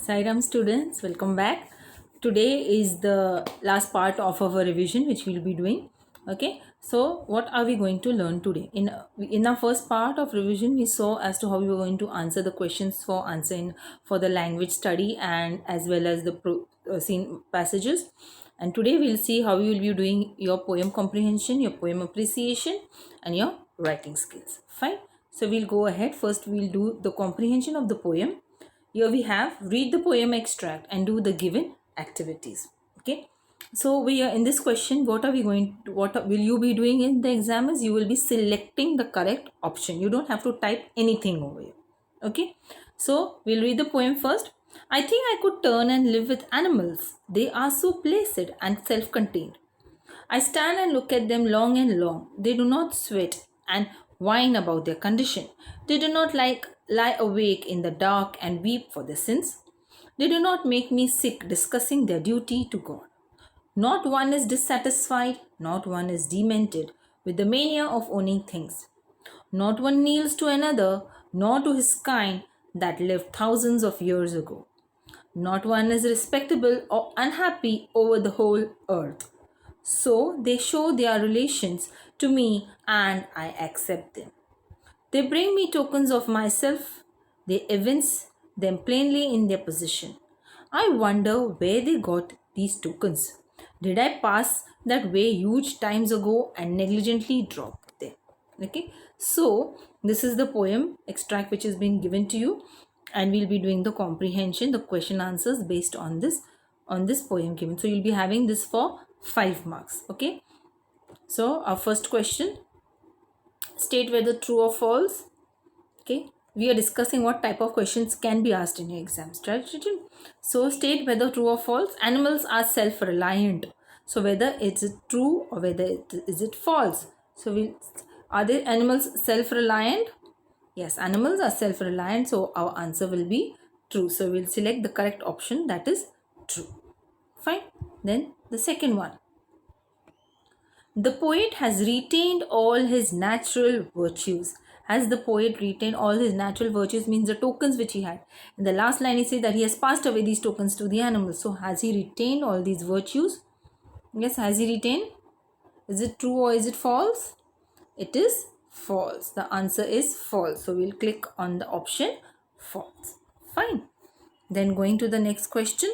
Sairam students, welcome back. Today is the last part of our revision which we'll be doing. Okay, so what are we going to learn today? In our first part of revision, we saw as to how we were going to answer the questions for answering for the language study and as well as the scene passages. And today we'll see how you will be doing your poem comprehension, your poem appreciation, and your writing skills. Fine. So we'll go ahead. First, we'll do the comprehension of the poem. Here we have read the poem extract and do the given activities. Okay. So we are in this question. What will you be doing in the exam? Is you will be selecting the correct option. You don't have to type anything over here. Okay. So we'll read the poem first. I think I could turn and live with animals. They are so placid and self-contained. I stand and look at them long and long. They do not sweat and whine about their condition. They do not lie awake in the dark and weep for their sins. They do not make me sick discussing their duty to God. Not one is dissatisfied, not one is demented with the mania of owning things. Not one kneels to another, nor to his kind that lived thousands of years ago. Not one is respectable or unhappy over the whole earth. So they show their relations to me and I accept them. They bring me tokens of myself. They evince them plainly in their position. I wonder where they got these tokens. Did I pass that way huge times ago and negligently drop them? Okay, so this is the poem extract which has been given to you, and we'll be doing the comprehension, the question answers based on this poem given. So you'll be having this for 5 marks. Okay, so our first question, state whether true or false. Okay, we are discussing what type of questions can be asked in your exams, right? So state whether true or false. Animals are self-reliant. So whether it's true or whether is it false. So are the animals self-reliant? Yes, animals are self-reliant. So our answer will be true. So we'll select the correct option, that is true. Fine. Then the second one. The poet has retained all his natural virtues. Has the poet retained all his natural virtues means the tokens which he had. In the last line he said that he has passed away these tokens to the animals. So has he retained all these virtues? Yes, has he retained? Is it true or is it false? It is false. The answer is false. So we'll click on the option false. Fine. Then going to the next question.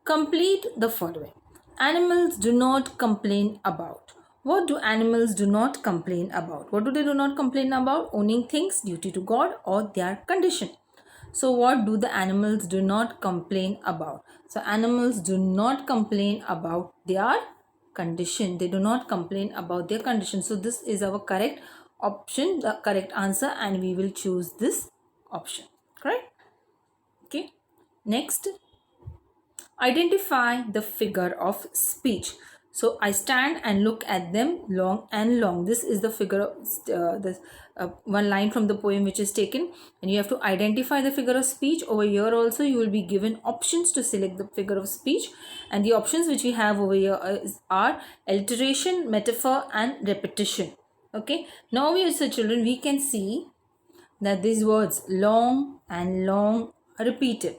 Complete the following. Animals do not complain about. What do animals do not complain about? What do they do not complain about? Owning things, duty to God, or their condition. So what do the animals do not complain about? So animals do not complain about their condition. They do not complain about their condition. So this is our correct option, the correct answer, and we will choose this option. Correct? Okay. Next. Identify the figure of speech. So I stand and look at them long and long. This is the figure of one line from the poem which is taken, and you have to identify the figure of speech. Over here also you will be given options to select the figure of speech, and the options which we have over here are alliteration, metaphor, and repetition. Okay, now we as children we can see that these words long and long are repeated.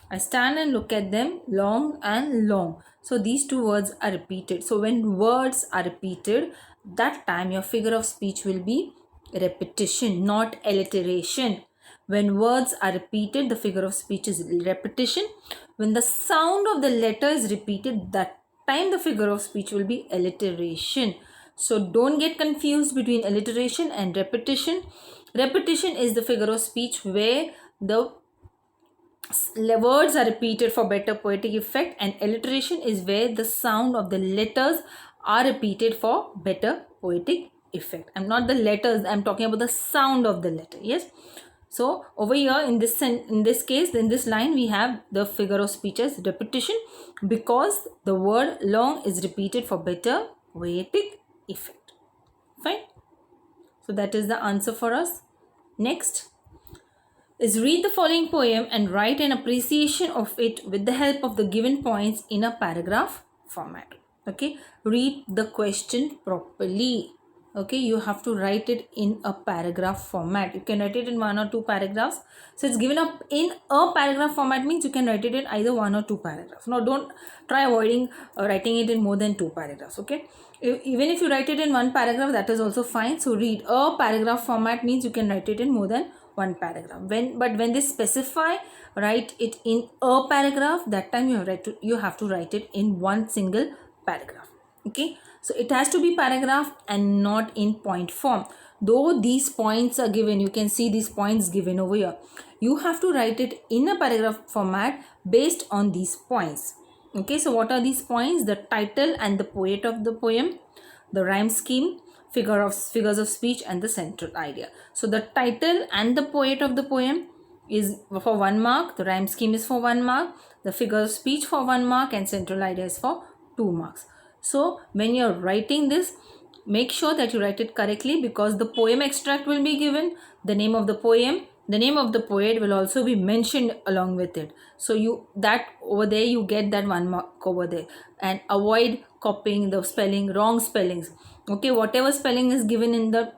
I stand and look at them long and long. So these two words are repeated. So when words are repeated, that time your figure of speech will be repetition, not alliteration. When words are repeated, the figure of speech is repetition. When the sound of the letter is repeated, that time the figure of speech will be alliteration. So don't get confused between alliteration and repetition. Repetition is the figure of speech where the words are repeated for better poetic effect, and alliteration is where the sound of the letters are repeated for better poetic effect. I'm not the letters, I'm talking about the sound of the letter. Yes, so over here in this case, in this line, we have the figure of speech as repetition because the word long is repeated for better poetic effect. Fine. So that is the answer for us. Next is read the following poem and write an appreciation of it with the help of the given points in a paragraph format. Okay, read the question properly. okay, you have to write it in a paragraph format. You can write it in 1 or 2 paragraphs. So it's given up in a paragraph format means you can write it in either 1 or 2 paragraphs. Now don't try avoiding writing it in more than 2 paragraphs, okay. Even if you write it in 1 paragraph, that is also fine. So read a paragraph format means you can write it in more than 1 paragraph. When they specify write it in a paragraph, that time you have to write it in one single paragraph, okay. So it has to be paragraph and not in point form. Though these points are given, you can see these points given over here. You have to write it in a paragraph format based on these points. Okay, so what are these points? The title and the poet of the poem, the rhyme scheme, figures of speech, and the central idea. So the title and the poet of the poem is for 1 mark, the rhyme scheme is for 1 mark, the figure of speech for 1 mark, and central idea is for 2 marks. So when you're writing this, make sure that you write it correctly, because the poem extract will be given, the name of the poem, the name of the poet will also be mentioned along with it. So you that over there you get that 1 mark over there. And avoid copying the spelling, wrong spellings. Okay, whatever spelling is given in the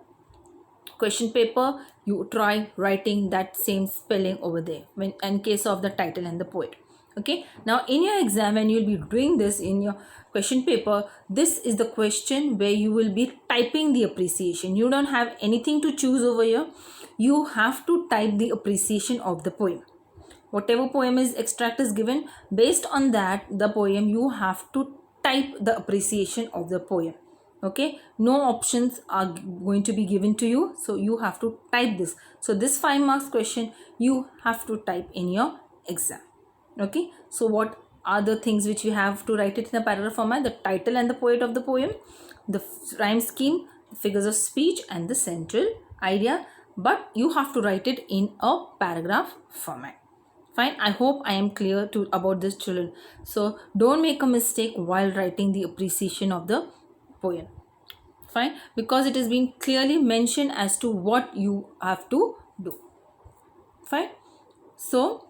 question paper, you try writing that same spelling over there when in case of the title and the poet. Okay, now in your exam, when you'll be doing this in your question paper, this is the question where you will be typing the appreciation. You don't have anything to choose over here. You have to type the appreciation of the poem. Whatever poem is extract is given, based on that the poem, you have to type the appreciation of the poem. Okay, no options are going to be given to you, so you have to type this. So this 5 marks question you have to type in your exam. Okay, so what are the things which you have to write it in a paragraph format? The title and the poet of the poem, the rhyme scheme, figures of speech, and the central idea, but you have to write it in a paragraph format. Fine, I hope I am clear to about this, children. So don't make a mistake while writing the appreciation of the poem. Fine, because it is being clearly mentioned as to what you have to do. Fine, so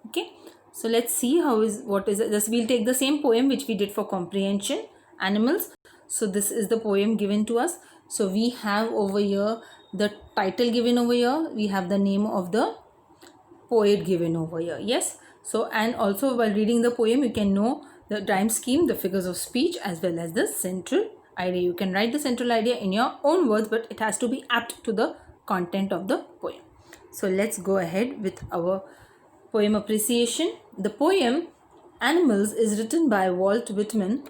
okay, so let's see what is it. This we'll take the same poem which we did for comprehension, animals. So this is the poem given to us. So we have over here the title given over here, we have the name of the poet given over here. Yes, so and also while reading the poem you can know the rhyme scheme, the figures of speech, as well as the central idea. You can write the central idea in your own words, but it has to be apt to the content of the poem. So let's go ahead with our poem appreciation. The poem Animals is written by Walt Whitman.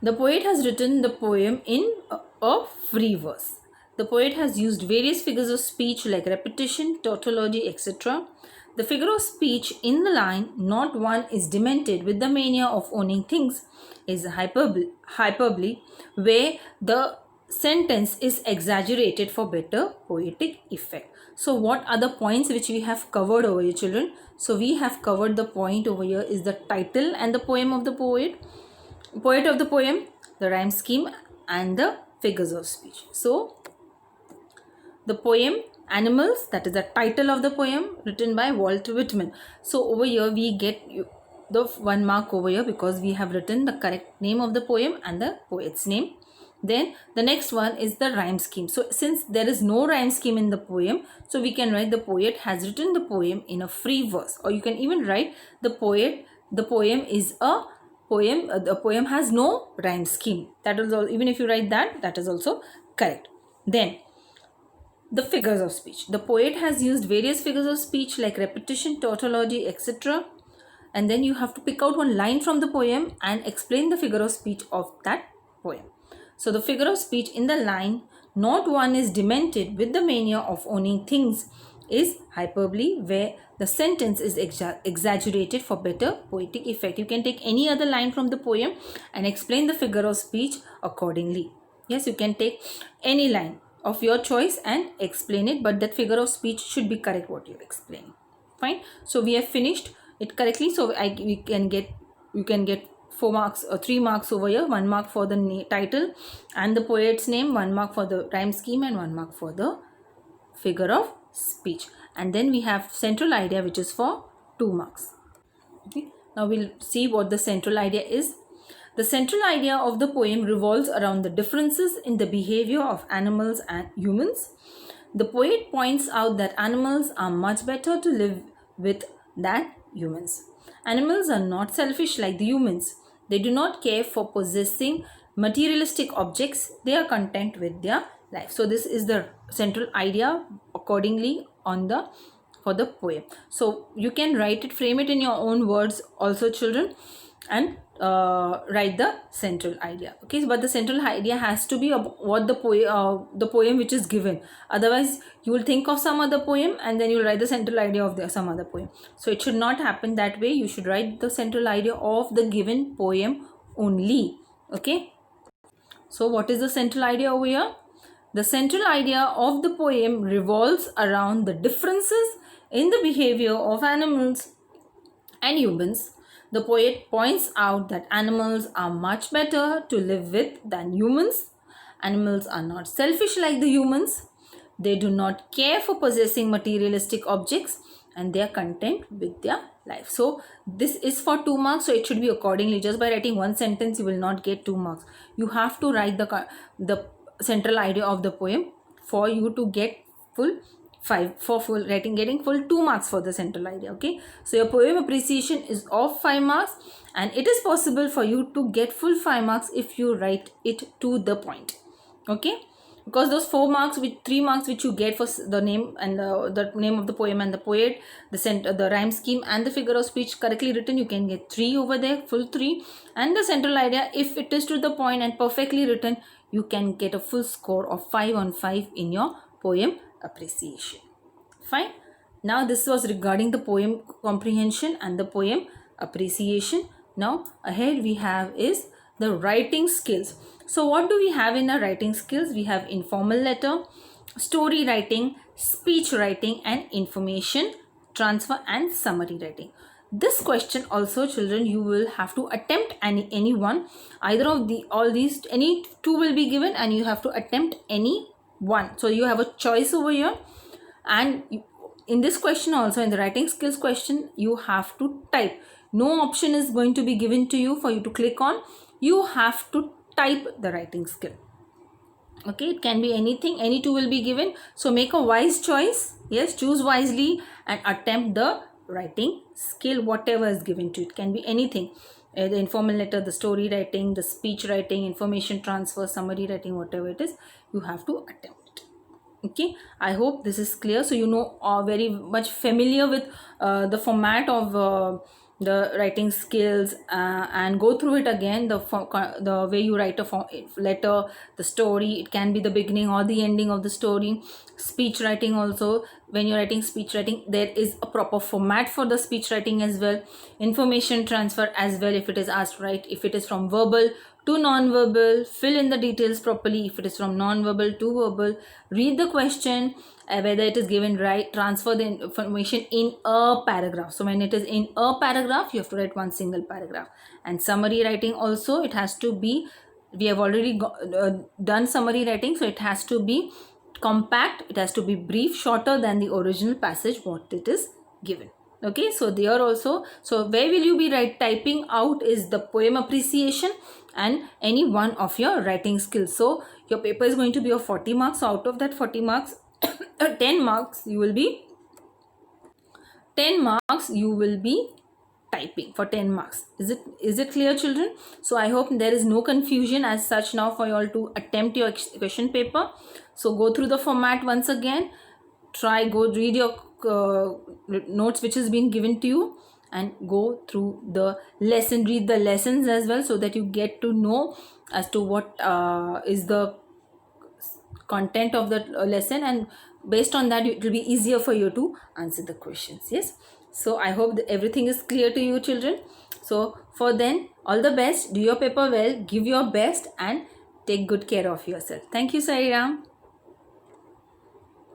The poet has written the poem in a free verse. The poet has used various figures of speech like repetition, tautology, etc. The figure of speech in the line, "Not one is demented with the mania of owning things," is hyperbole, where the sentence is exaggerated for better poetic effect. So what are the points which we have covered over here, children? So we have covered the point over here is the title and the poem of the poet of the poem, the rhyme scheme, and the figures of speech. So the poem Animals, that is the title of the poem written by Walt Whitman. So over here we get the 1 mark over here because we have written the correct name of the poem and the poet's name. Then the next one is the rhyme scheme. So since there is no rhyme scheme in the poem, so we can write the poet has written the poem in a free verse, or you can even write the poem is a poem, the poem has no rhyme scheme. That is all, even if you write that is also correct. Then the figures of speech. The poet has used various figures of speech like repetition, tautology, etc. And then you have to pick out one line from the poem and explain the figure of speech of that poem. So the figure of speech in the line, "Not one is demented with the mania of owning things," is hyperbole, where the sentence is exaggerated for better poetic effect. You can take any other line from the poem and explain the figure of speech accordingly. Yes, you can take any line of your choice and explain it, but that figure of speech should be correct what you explain. Fine, so we have finished it correctly. So you can get 4 marks or 3 marks over here, 1 mark for the title and the poet's name, 1 mark for the rhyme scheme, and 1 mark for the figure of speech. And then we have central idea, which is for 2 marks. Okay, now we'll see what the central idea is. The central idea of the poem revolves around the differences in the behavior of animals and humans. The poet points out that animals are much better to live with than humans. Animals are not selfish like the humans. They do not care for possessing materialistic objects. They are content with their life. So this is the central idea accordingly on the for the poem. So you can write it, frame it in your own words also, children, and write the central idea. Okay, but the central idea has to be what the poem which is given. Otherwise you will think of some other poem and then you will write the central idea of some other poem. So it should not happen that way. You should write the central idea of the given poem only. Okay, so what is the central idea over here? The central idea of the poem revolves around the differences in the behavior of animals and humans. The poet points out that animals are much better to live with than humans. Animals are not selfish like the humans. They do not care for possessing materialistic objects and they are content with their life. So this is for 2 marks, so it should be accordingly. Just by writing one sentence you will not get 2 marks. You have to write the central idea of the poem for you to get full 5 for full writing, getting full 2 marks for the central idea. Okay, so your poem appreciation is of 5 marks and it is possible for you to get full 5 marks if you write it to the point. Okay, because those 4 marks with 3 marks which you get for the name and the name of the poem and the poet, the rhyme scheme and the figure of speech correctly written, you can get 3 over there, full 3. And the central idea, if it is to the point and perfectly written, you can get a full score of 5 on 5 in your poem appreciation. Fine. Now this was regarding the poem comprehension and the poem appreciation. Now ahead we have is the writing skills. So what do we have in our writing skills? We have informal letter, story writing, speech writing, and information transfer and summary writing. This question also, children, you will have to attempt any one. Either of all these, any two will be given and you have to attempt any one. So you have a choice over here. And in this question also, in the writing skills question, you have to type. No option is going to be given to you for you to click on. You have to type the writing skill. Okay, it can be anything, any two will be given. So make a wise choice. Yes, choose wisely and attempt the writing skill, whatever is given to you. It can be anything. The informal letter, the story writing, the speech writing, information transfer, summary writing, whatever it is, you have to attempt it. Okay, I hope this is clear. So you know, very much familiar with the format of the writing skills, and go through it again. The way you write a letter, the story, it can be the beginning or the ending of the story. Speech writing also, when you're writing speech writing, there is a proper format for the speech writing as well. Information transfer as well, if it is asked, right? If it is from verbal to non-verbal, fill in the details properly. If it is from non-verbal to verbal, read the question, whether it is given right, transfer the information in a paragraph. So when it is in a paragraph, you have to write one single paragraph. And summary writing also, it has to be, we have already done summary writing, so it has to be compact, it has to be brief, shorter than the original passage what it is given. Okay, so there also, so where will you be typing out is the poem appreciation and any one of your writing skills. So your paper is going to be of 40 marks. So out of that 40 marks, 10 marks you will be typing for 10 marks. Is it clear, children? So I hope there is no confusion as such now for you all to attempt your question paper. So go through the format once again, go read your notes which has been given to you, and go through the lesson, read the lessons as well, so that you get to know as to what is the content of the lesson, and based on that it will be easier for you to answer the questions. Yes, so I hope that everything is clear to you, children. So for then, all the best, do your paper well, give your best and take good care of yourself. Thank you, Sai Ram.